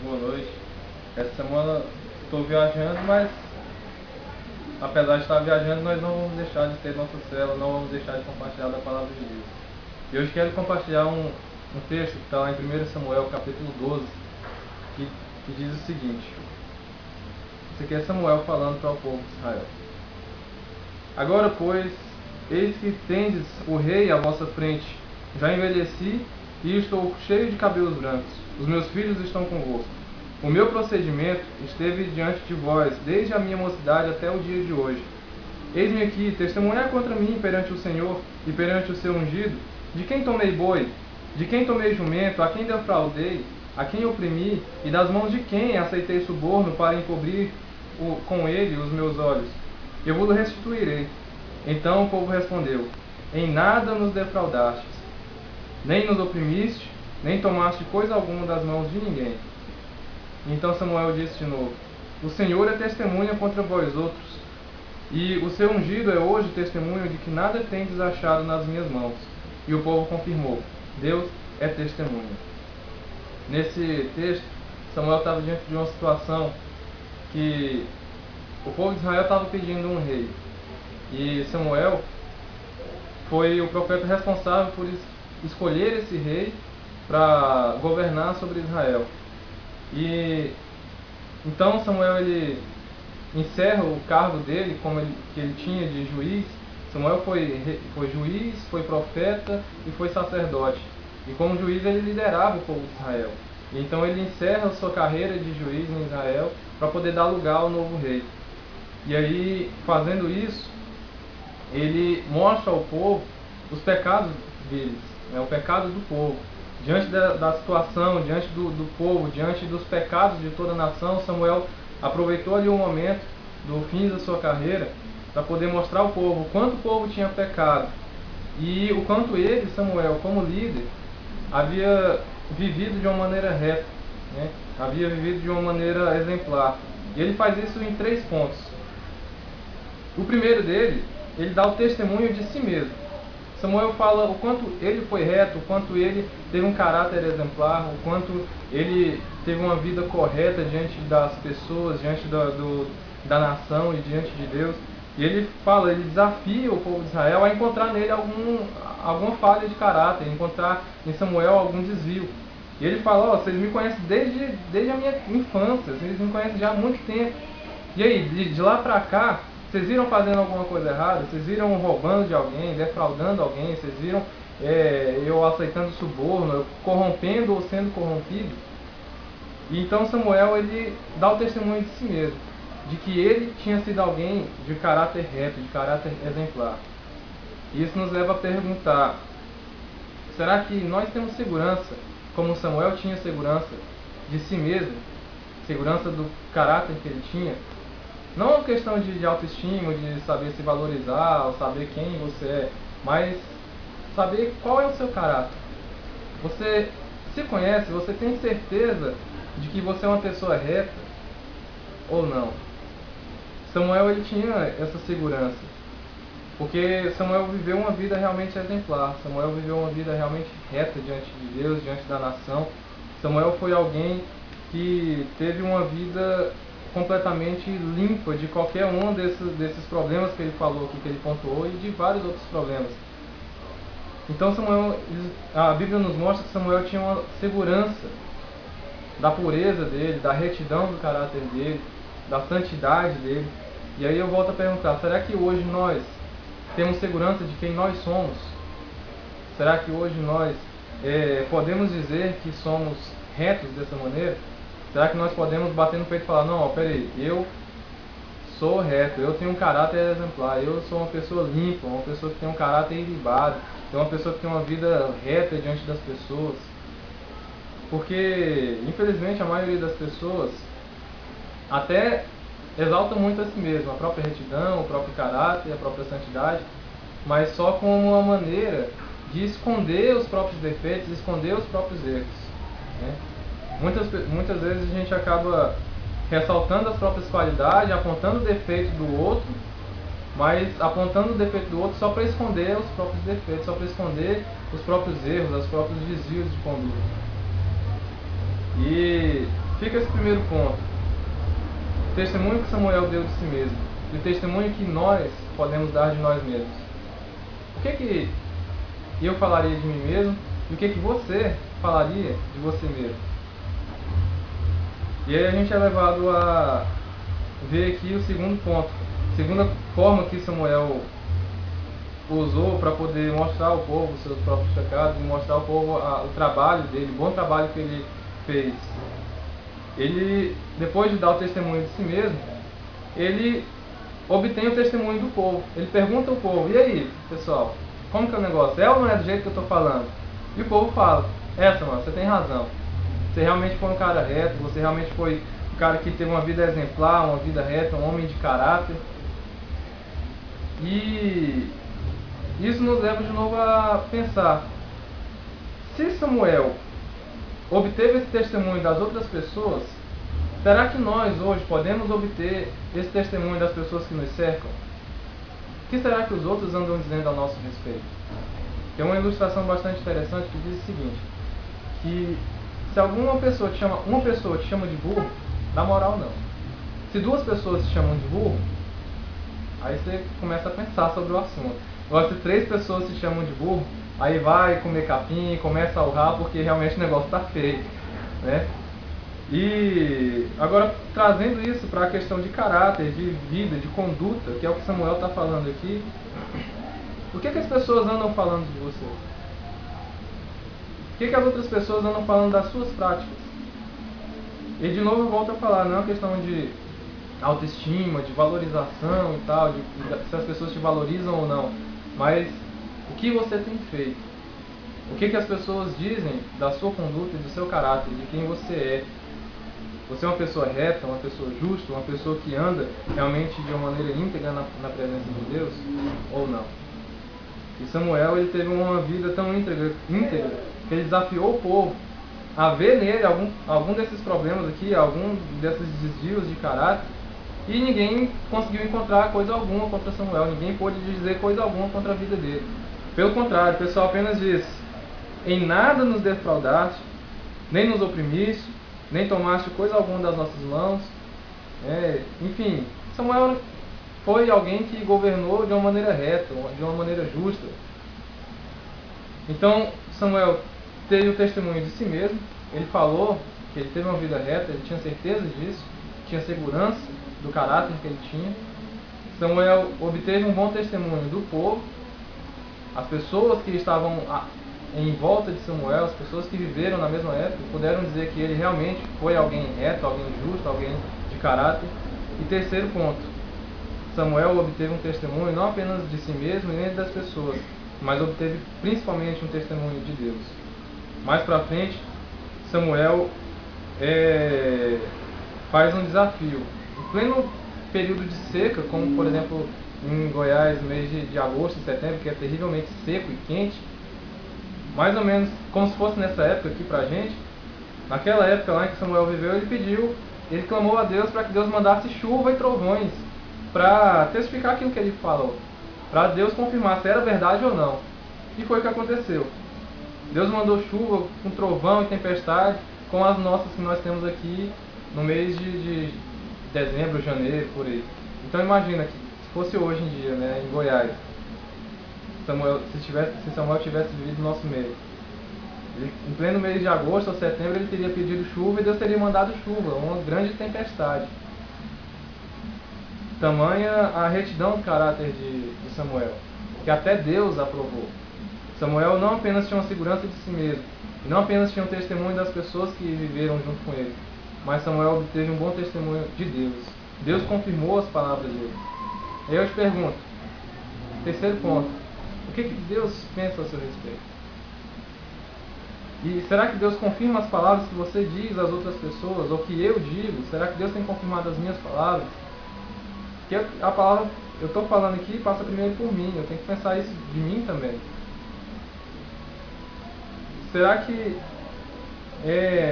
boa noite. Essa semana estou viajando, mas apesar de estar viajando, nós não vamos deixar de ter nossa célula, não vamos deixar de compartilhar da palavra de Deus. E hoje quero compartilhar um texto que está lá em 1 Samuel, capítulo 12, que diz o seguinte. Isso aqui é Samuel falando para o povo de Israel. Agora, pois, eis que tendes o rei à vossa frente. Já envelheci e estou cheio de cabelos brancos. Os meus filhos estão convosco. O meu procedimento esteve diante de vós, desde a minha mocidade até o dia de hoje. Eis-me aqui, testemunhai contra mim perante o Senhor e perante o seu ungido, de quem tomei boi, de quem tomei jumento, a quem defraudei, a quem oprimi, e das mãos de quem aceitei suborno para encobrir com ele os meus olhos. Eu vos restituirei. Então o povo respondeu: em nada nos defraudastes, nem nos oprimiste, nem tomaste coisa alguma das mãos de ninguém. Então Samuel disse de novo: o Senhor é testemunha contra vós outros, e o seu ungido é hoje testemunho de que nada tendes achado nas minhas mãos. E o povo confirmou: Deus é testemunha. Nesse texto, Samuel estava diante de uma situação que o povo de Israel estava pedindo um rei. E Samuel foi o profeta responsável por escolher esse rei para governar sobre Israel. E então Samuel ele encerra o cargo dele, que ele tinha de juiz. Samuel foi juiz, foi profeta e foi sacerdote. E como juiz ele liderava o povo de Israel. E então ele encerra a sua carreira de juiz em Israel para poder dar lugar ao novo rei. E aí, fazendo isso, ele mostra ao povo os pecados deles, o pecado do povo. Diante da situação, diante do povo, diante dos pecados de toda a nação, Samuel aproveitou ali o momento do fim da sua carreira para poder mostrar ao povo o quanto o povo tinha pecado e o quanto ele, Samuel, como líder, havia vivido de uma maneira reta, havia vivido de uma maneira exemplar. E ele faz isso em 3 pontos. O primeiro dele, ele dá o testemunho de si mesmo. Samuel fala o quanto ele foi reto, o quanto ele teve um caráter exemplar, o quanto ele teve uma vida correta diante das pessoas, diante da nação e diante de Deus. E ele fala, ele desafia o povo de Israel a encontrar nele alguma falha de caráter, encontrar em Samuel algum desvio. E ele fala, vocês me conhecem desde a minha infância, vocês me conhecem já há muito tempo. E aí, de lá pra cá, vocês viram fazendo alguma coisa errada? Vocês viram roubando de alguém, defraudando alguém? Vocês viram eu aceitando suborno, eu corrompendo ou sendo corrompido? E então Samuel ele dá o testemunho de si mesmo, de que ele tinha sido alguém de caráter reto, de caráter exemplar. E isso nos leva a perguntar: será que nós temos segurança, como Samuel tinha segurança de si mesmo, segurança do caráter que ele tinha? Não é uma questão de autoestima, de saber se valorizar, ou saber quem você é, mas saber qual é o seu caráter. Você se conhece, você tem certeza de que você é uma pessoa reta ou não? Samuel ele tinha essa segurança, porque Samuel viveu uma vida realmente exemplar. Samuel viveu uma vida realmente reta diante de Deus, diante da nação. Samuel foi alguém que teve uma vida completamente limpa de qualquer um desses problemas que ele falou aqui, que ele pontuou, e de vários outros problemas. Então a Bíblia nos mostra que Samuel tinha uma segurança da pureza dele, da retidão do caráter dele, da santidade dele. E aí eu volto a perguntar: será que hoje nós temos segurança de quem nós somos? Será que hoje nós podemos dizer que somos retos dessa maneira? Será que nós podemos bater no peito e falar: não, peraí, eu sou reto, eu tenho um caráter exemplar, eu sou uma pessoa limpa, uma pessoa que tem um caráter ilibado, uma pessoa que tem uma vida reta diante das pessoas? Porque, infelizmente, a maioria das pessoas até exalta muito a si mesmo, a própria retidão, o próprio caráter, a própria santidade, mas só como uma maneira de esconder os próprios defeitos, esconder os próprios erros, Muitas vezes a gente acaba ressaltando as próprias qualidades, apontando o defeito do outro, mas apontando o defeito do outro só para esconder os próprios defeitos, só para esconder os próprios erros, os próprios desvios de conduta. E fica esse primeiro ponto. O testemunho que Samuel deu de si mesmo e o testemunho que nós podemos dar de nós mesmos. O que eu falaria de mim mesmo e o que você falaria de você mesmo? E aí a gente é levado a ver aqui o segundo ponto, a segunda forma que Samuel usou para poder mostrar ao povo os seus próprios pecados e mostrar ao povo o trabalho dele, o bom trabalho que ele fez. Ele, depois de dar o testemunho de si mesmo, ele obtém o testemunho do povo. Ele pergunta ao povo: e aí, pessoal, como que é o negócio? É ou não é do jeito que eu estou falando? E o povo fala: mano, você tem razão. Você realmente foi um cara reto, você realmente foi um cara que teve uma vida exemplar, uma vida reta, um homem de caráter. E isso nos leva de novo a pensar: se Samuel obteve esse testemunho das outras pessoas, será que nós hoje podemos obter esse testemunho das pessoas que nos cercam? O que será que os outros andam dizendo a nosso respeito? Tem uma ilustração bastante interessante que diz o seguinte: que se uma pessoa te chama de burro, na moral não. Se duas pessoas te chamam de burro, aí você começa a pensar sobre o assunto. Agora, se 3 pessoas te chamam de burro, aí vai comer capim, começa a urrar porque realmente o negócio está feio, né? E agora, trazendo isso para a questão de caráter, de vida, de conduta, que é o que Samuel está falando aqui, o que as pessoas andam falando de você? O que as outras pessoas andam falando das suas práticas? E de novo eu volto a falar, não é uma questão de autoestima, de valorização e tal, de se as pessoas te valorizam ou não, mas o que você tem feito? O que as pessoas dizem da sua conduta e do seu caráter, de quem você é? Você é uma pessoa reta, uma pessoa justa, uma pessoa que anda realmente de uma maneira íntegra na presença de Deus ou não? E Samuel, ele teve uma vida tão íntegra que ele desafiou o povo a ver nele algum desses problemas aqui, algum desses desvios de caráter, e ninguém conseguiu encontrar coisa alguma contra Samuel, ninguém pôde dizer coisa alguma contra a vida dele. Pelo contrário, o pessoal apenas diz: em nada nos defraudaste, nem nos oprimiste, nem tomaste coisa alguma das nossas mãos. Enfim, Samuel foi alguém que governou de uma maneira reta, de uma maneira justa. Então, Samuel teve o testemunho de si mesmo, ele falou que ele teve uma vida reta, ele tinha certeza disso, tinha segurança do caráter que ele tinha. Samuel obteve um bom testemunho do povo, as pessoas que estavam em volta de Samuel, as pessoas que viveram na mesma época, puderam dizer que ele realmente foi alguém reto, alguém justo, alguém de caráter. E terceiro ponto, Samuel obteve um testemunho não apenas de si mesmo e nem das pessoas, mas obteve principalmente um testemunho de Deus. Mais pra frente, Samuel faz um desafio. Em pleno período de seca, como por exemplo em Goiás, no mês de agosto e setembro, que é terrivelmente seco e quente, mais ou menos como se fosse nessa época aqui pra gente, naquela época lá em que Samuel viveu, ele clamou a Deus para que Deus mandasse chuva e trovões, para testificar aquilo que ele falou, para Deus confirmar se era verdade ou não. E foi o que aconteceu. Deus mandou chuva com trovão e tempestade, como as nossas que nós temos aqui no mês de dezembro, janeiro, por aí. Então imagina que se fosse hoje em dia, né, em Goiás, se Samuel tivesse vivido no nosso meio, em pleno mês de agosto ou setembro, ele teria pedido chuva e Deus teria mandado chuva, uma grande tempestade. Tamanha a retidão do caráter de Samuel, que até Deus aprovou. Samuel não apenas tinha uma segurança de si mesmo, e não apenas tinha um testemunho das pessoas que viveram junto com ele, mas Samuel obteve um bom testemunho de Deus. Deus confirmou as palavras dele. Aí eu te pergunto, terceiro ponto, o que Deus pensa a seu respeito? E será que Deus confirma as palavras que você diz às outras pessoas, ou que eu digo? Será que Deus tem confirmado as minhas palavras? Porque a palavra eu estou falando aqui passa primeiro por mim, eu tenho que pensar isso de mim também. Será que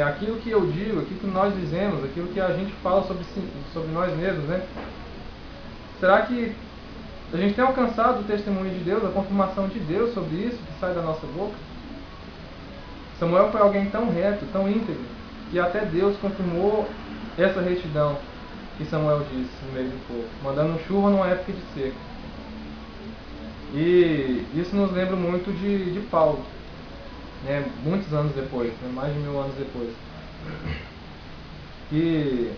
aquilo que eu digo, aquilo que nós dizemos, aquilo que a gente fala sobre nós mesmos, né? Será que a gente tem alcançado o testemunho de Deus, a confirmação de Deus sobre isso que sai da nossa boca? Samuel foi alguém tão reto, tão íntegro, que até Deus confirmou essa retidão que Samuel disse no meio do povo, mandando chuva numa época de seca. E isso nos lembra muito de Paulo, né, muitos anos depois, né, mais de 1000 anos depois. E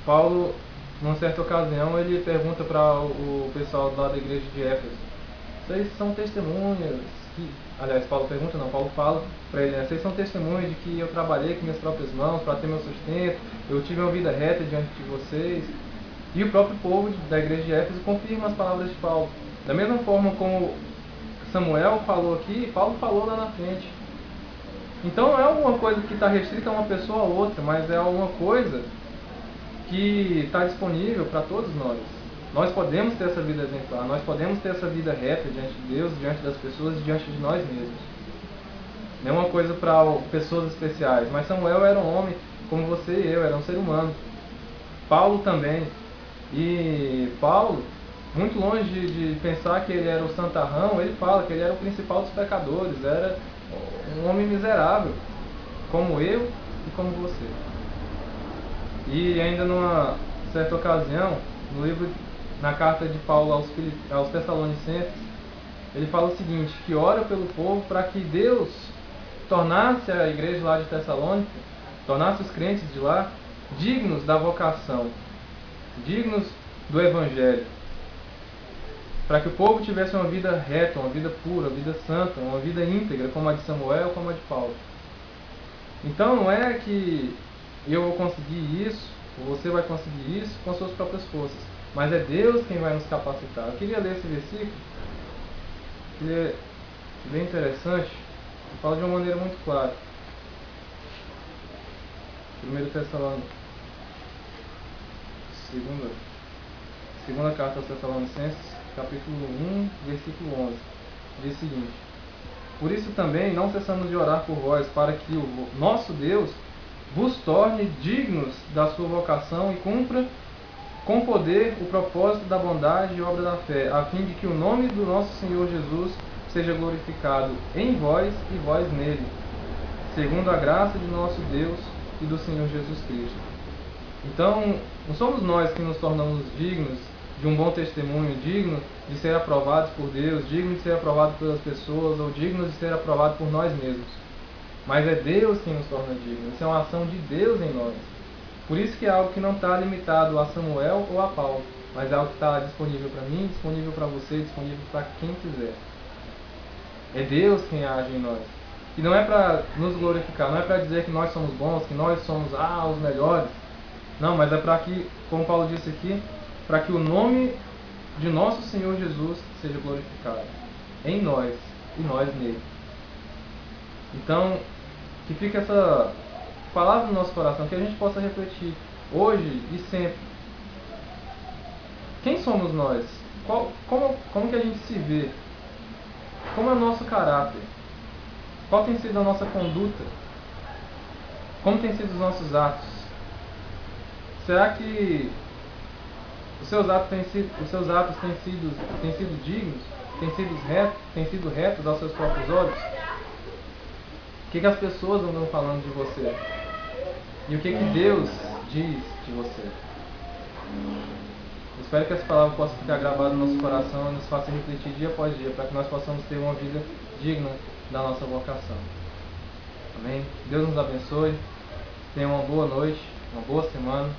Paulo, numa certa ocasião, ele pergunta para o pessoal lá da igreja de Éfeso: vocês são testemunhas que... Aliás, Paulo pergunta, não, Paulo fala para ele, né, vocês são testemunhas de que eu trabalhei com minhas próprias mãos para ter meu sustento, eu tive uma vida reta diante de vocês. E o próprio povo da igreja de Éfeso confirma as palavras de Paulo. Da mesma forma como Samuel falou aqui, Paulo falou lá na frente. Então não é alguma coisa que está restrita a uma pessoa ou outra, mas é alguma coisa que está disponível para todos nós. Nós podemos ter essa vida exemplar, nós podemos ter essa vida reta diante de Deus, diante das pessoas e diante de nós mesmos. Não é uma coisa para pessoas especiais, mas Samuel era um homem como você e eu, era um ser humano. Paulo também. E Paulo, muito longe de pensar que ele era o santarrão, ele fala que ele era o principal dos pecadores, era um homem miserável, como eu e como você. E ainda numa certa ocasião, no livro, na carta de Paulo aos Tessalonicenses, ele fala o seguinte, que ora pelo povo para que Deus tornasse a igreja lá de Tessalônica, tornasse os crentes de lá dignos da vocação, dignos do Evangelho, para que o povo tivesse uma vida reta, uma vida pura, uma vida santa, uma vida íntegra, como a de Samuel, como a de Paulo. Então não é que eu vou conseguir isso, ou você vai conseguir isso com as suas próprias forças, mas é Deus quem vai nos capacitar. Eu queria ler esse versículo, que é bem interessante, fala de uma maneira muito clara. 1 Tessalonicenses, segunda carta aos Tessalonicenses, capítulo 1, versículo 11, diz o seguinte: por isso também não cessamos de orar por vós, para que o nosso Deus vos torne dignos da sua vocação e cumpra com poder o propósito da bondade e obra da fé, a fim de que o nome do nosso Senhor Jesus seja glorificado em vós e vós nele, segundo a graça de nosso Deus e do Senhor Jesus Cristo. Então, não somos nós que nos tornamos dignos de um bom testemunho, dignos de ser aprovados por Deus, dignos de ser aprovados pelas pessoas, ou dignos de ser aprovados por nós mesmos. Mas é Deus quem nos torna dignos, isso é uma ação de Deus em nós. Por isso que é algo que não está limitado a Samuel ou a Paulo, mas é algo que está disponível para mim, disponível para você, disponível para quem quiser. É Deus quem age em nós. E não é para nos glorificar, não é para dizer que nós somos bons, que nós somos os melhores. Não, mas é para que, como Paulo disse aqui, para que o nome de nosso Senhor Jesus seja glorificado em nós e nós nele. Então, que fique essa palavra no nosso coração, que a gente possa refletir hoje e sempre. Quem somos nós? Como que a gente se vê? Como é o nosso caráter? Qual tem sido a nossa conduta? Como têm sido os nossos atos? Será que os seus atos têm sido dignos? Têm sido retos aos seus próprios olhos? O que as pessoas andam falando de você? E o que Deus diz de você? Eu espero que essa palavra possa ficar gravada no nosso coração e nos faça refletir dia após dia, para que nós possamos ter uma vida digna da nossa vocação. Amém? Deus nos abençoe. Tenha uma boa noite, uma boa semana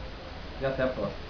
e até a próxima.